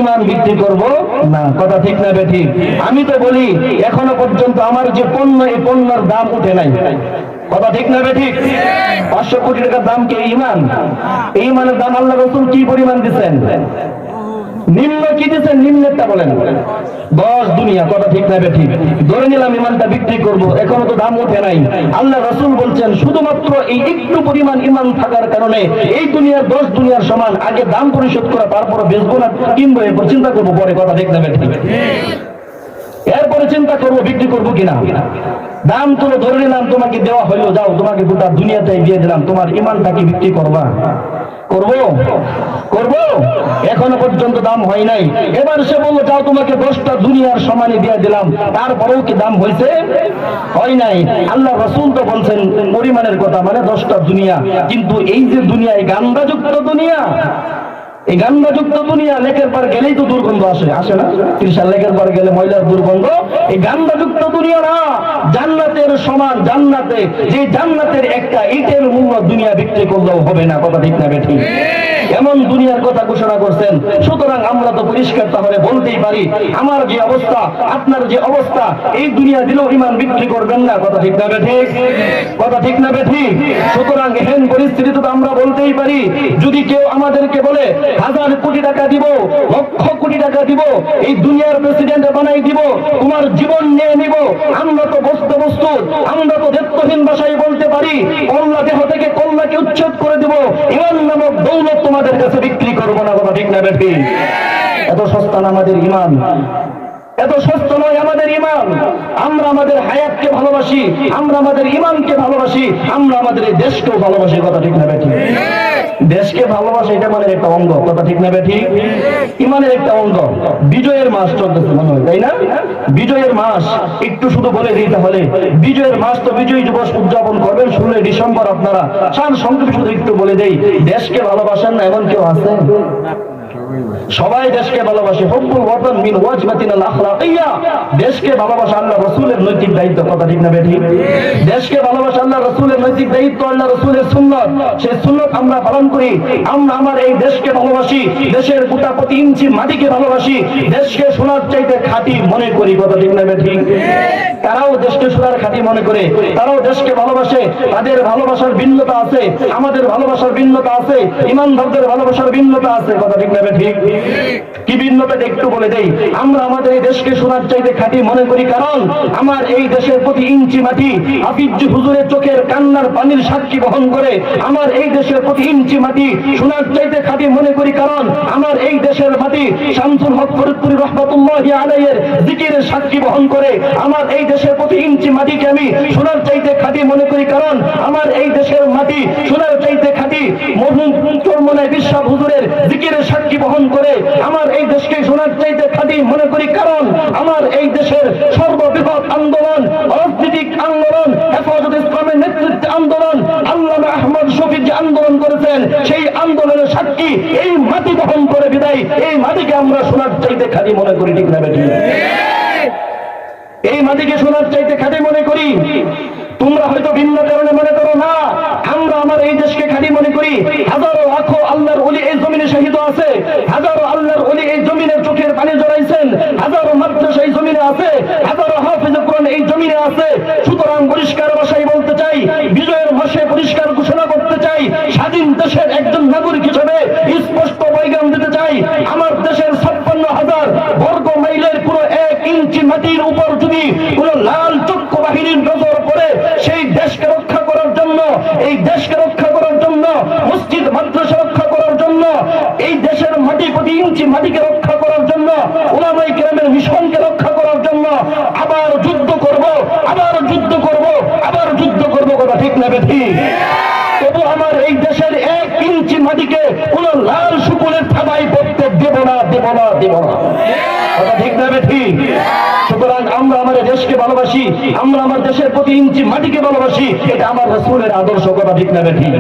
ইমান বিক্রি করব না। কথা ঠিক না বেঠিক? আমি তো বলি এখনো পর্যন্ত আমার যে পণ্য, এই পণ্যের দাম উঠে নাই। কথা ঠিক না বেঠিক? 500 কোটি টাকার দাম কি ইমান? এই ইমানের দাম আল্লাহ রাসূল কি পরিমাণ দিচ্ছেন? নিম্ন কি দিচ্ছেন? নিম্নেরটা বলেন 10 দুনিয়া। কথা ঠিক না বেঠিক? ধরে নিলাম ইমানটা বিক্রি করব, এখনো তো দাম উঠে নাই। আল্লাহ রাসূল বলছেন শুধুমাত্র এই একটু পরিমাণ ইমান থাকার কারণে এই দুনিয়ার 10 দুনিয়ার সমান। আগে দাম পরিশোধ করা, তারপরে বেচবো না কিনবো, এরপর চিন্তা করবো পরে। কথা ঠিক না বেঠিক? এরপরে চিন্তা করবো বিক্রি করবো কিনা। দাম তুলে ধরে নিলাম, তোমাকে দেওয়া হইলো, যাও তোমাকে গোটা দুনিয়াটাই দিয়ে দিলাম, তোমার ইমানটা কি বিক্রি করবা? করবো? এখনো পর্যন্ত দাম হয় নাই। এবার সে বললো যাও তোমাকে 10টা দুনিয়ার সমানে দিয়ে দিলাম, তারপরেও কি দাম হয়েছে? হয় নাই। আল্লাহ রাসূল তো বলছেন পরিমাণের কথা, মানে 10টা দুনিয়া। কিন্তু এই যে দুনিয়া, এই গান্ধাযুক্ত দুনিয়া, এই গান্ধাযুক্ত দুনিয়া, লেকের পার গেলেই তো দুর্গন্ধ আসে না? ত্রিশাল লেকের পার গেলে ময়লার দুর্গন্ধ। এই গান্ধাযুক্ত দুনিয়া না, জান্নাতের সমান। জান্নাতে, যে জান্নাতের একটা ইটের মূল্য দুনিয়া বিক্রি করলেও হবে না। কথা ঠিক না বেঠিক? এমন দুনিয়ার কথা ঘোষণা করছেন। সুতরাং আমরা তো পরিষ্কার তাহলে বলতেই পারি, আমার যে অবস্থা, আপনার যে অবস্থা, এই দুনিয়া দিলেও ইমান বিক্রি করবেন না। কথা ঠিক না বেঠিক? কথা ঠিক না বেঠিক? সুতরাং এহেন পরিস্থিতিতে তো আমরা বলতেই পারি, যদি কেউ আমাদেরকে বলে 1000 কোটি টাকা দিব, লক্ষ কোটি টাকা দিব, এই দুনিয়ার প্রেসিডেন্ট বানাই দিব, তোমার জীবন নিয়ে নিব, আমরা তো বস্তু, আমরা তো দায়িত্বহীন ভাষায় বলতে পারি, কল্লা দেহ থেকে কল্লাকে উচ্ছেদ করে দিব, ইমান নামক দৌলত তোমাদের কাছে বিক্রি করবো না। কথা ঠিক না বেঠিক? এত সস্তা না আমাদের ইমান, এত সস্তা নয় আমাদের ইমান। আমরা আমাদের হায়াতকে ভালোবাসি, আমরা আমাদের ইমানকে ভালোবাসি, আমরা আমাদের এই দেশকেও ভালোবাসি। কথা ঠিক না বেঠিক? দেশকে ভালোবাসা এটা ইমানের একটা অঙ্গ। কথা ঠিক না বেঠিক? ইমানের একটা অঙ্গ। বিজয়ের মাস চলতেছে মনে হয়, তাই না? বিজয়ের মাস একটু শুধু বলে দিই তাহলে, বিজয়ের মাস তো বিজয়ী দিবস উদযাপন করবেন 16 ডিসেম্বর। আপনারা চান সংক্ষেপে শুধু একটু বলে দেই, দেশকে ভালোবাসেন না এমন কেউ আছে? সবাই দেশকে ভালোবাসে। হুব্বুল ওয়াতান মিন ওয়াজিবাতিনাল আখলাকিয়া। দেশকে ভালোবাসা আল্লাহ রাসূলের নৈতিক দায়িত্ব। কথা ঠিক না বেঠিক? দেশকে ভালোবাসা আল্লাহ রাসূলের নৈতিক দায়িত্ব, আল্লাহ রাসূলের সুন্নাত। সেই সুন্নাত আমরা পালন করি। আমরা আমার এই দেশকে ভালোবাসি, দেশের গোটা প্রতি ইঞ্চি মাটিকে ভালোবাসি, দেশকে সোনার চাইতে খাঁটি মনে করি। কথা ঠিক না বেঠিক? তারাও দেশকে সোনার খাঁটি মনে করে, তারাও দেশকে ভালোবাসে। তাদের ভালোবাসার ভিন্নতা আছে, আমাদের ভালোবাসার ভিন্নতা আছে, ইমানদারদের ভালোবাসার ভিন্নতা আছে। কথা ঠিক না বেঠিক? কি ভিন্নতা একটু বলে দেই। আমরা আমাদের এই দেশকে সোনার চাইতে খাঁটি মনে করি, কারণ আমার এই দেশের প্রতি ইঞ্চি মাটি হাফিজ হুজুরের চোখের কান্নার পানির সাক্ষী বহন করে। আমার এই দেশের প্রতি ইঞ্চি মাটি সোনার চাইতে খাঁটি মনে করি, কারণ আমার এই দেশের মাটি শামসুল হক ফরিদপুরি রাহমাতুল্লাহি আলাইহির জিকিরের সাক্ষী বহন করে। আমার এই দেশের প্রতি ইঞ্চি মাটিকে আমি সোনার চাইতে খাঁটি মনে করি, কারণ আমার এই দেশের মাটি সোনার চাইতে খাঁটি মরহুম চরমনাই বিশ্বাস হুজুরের জিকিরের সাক্ষী বহন করে। আমার এই দেশকে সোনার চাইতে খাঁটি মনে করি, কারণ আমার এই দেশের সর্ববৃহৎ আন্দোলন, রাজনৈতিক আন্দোলন, হেফাজত ইসলামের নেতৃত্বে আন্দোলন, আল্লামা আহমদ শফিক যে আন্দোলন করেছেন, সেই আন্দোলনের সাক্ষী এই মাটি বহন করে। বিদায় এই মাটিকে আমরা সোনার চাইতে খাঁটি মনে করি। ঠিক না বেঠিক? এই মাটিকে সোনার চাইতে খাঁটি মনে করি। তোমরা হয়তো ভিন্ন কারণে মনে করো না, আমরা আমার এই দেশকে খাঁটি মনে করি। হাজারো লাখো আল্লাহর ওলি এই জমিনে শহীদ আছে, হাজারো আল্লাহর ওলি এই জমিনের চোখের পানি জড়াইছেন, হাজারো মাদ্রাসা এই জমিনে আছে, হাজারো হাফেজ কোরআন এই জমিনে আছে। সুতরাং পরিষ্কার ভাষায় বলতে চাই, বিজয়ের মাসে পরিষ্কার ঘোষণা করতে চাই, স্বাধীন দেশের একজন নাগরিক হিসেবে স্পষ্ট পয়গাম দিতে চাই, আমার দেশের 56,000 বর্গ মাইলের পুরো 1 ইঞ্চি মাটির উপর যদি কোন লাল চক্ষু বাহিনীর নজর পড়ে, সেই দেশকে রক্ষা করার জন্য, এই দেশকে রক্ষা করার জন্য, মসজিদ মাদ্রাসা রক্ষা করার জন্য, এই দেশের মাটি প্রতি ইঞ্চি মাটিকে রক্ষা করার জন্য, উলামায়ে কেরামের মিশনকে রক্ষা করার জন্য আবার যুদ্ধ করব, আবার যুদ্ধ করব, আবার যুদ্ধ করব। কথা ঠিক না বেঠিক? তবু আমার এই দেশের 1 ইঞ্চি মাটিকে কোন লাল শুকুনের থাবায় পড়তে দেব না, দেব না, দেব না। কথা ঠিক না বেঠিক? সুতরাং আমরা আমাদের দেশকে ভালোবাসি, আমরা আমার দেশের প্রতি ইঞ্চি মাটিকে ভালোবাসি। এটা আমার রাসূলের আদর্শ। কথা ঠিক না বেঠিক?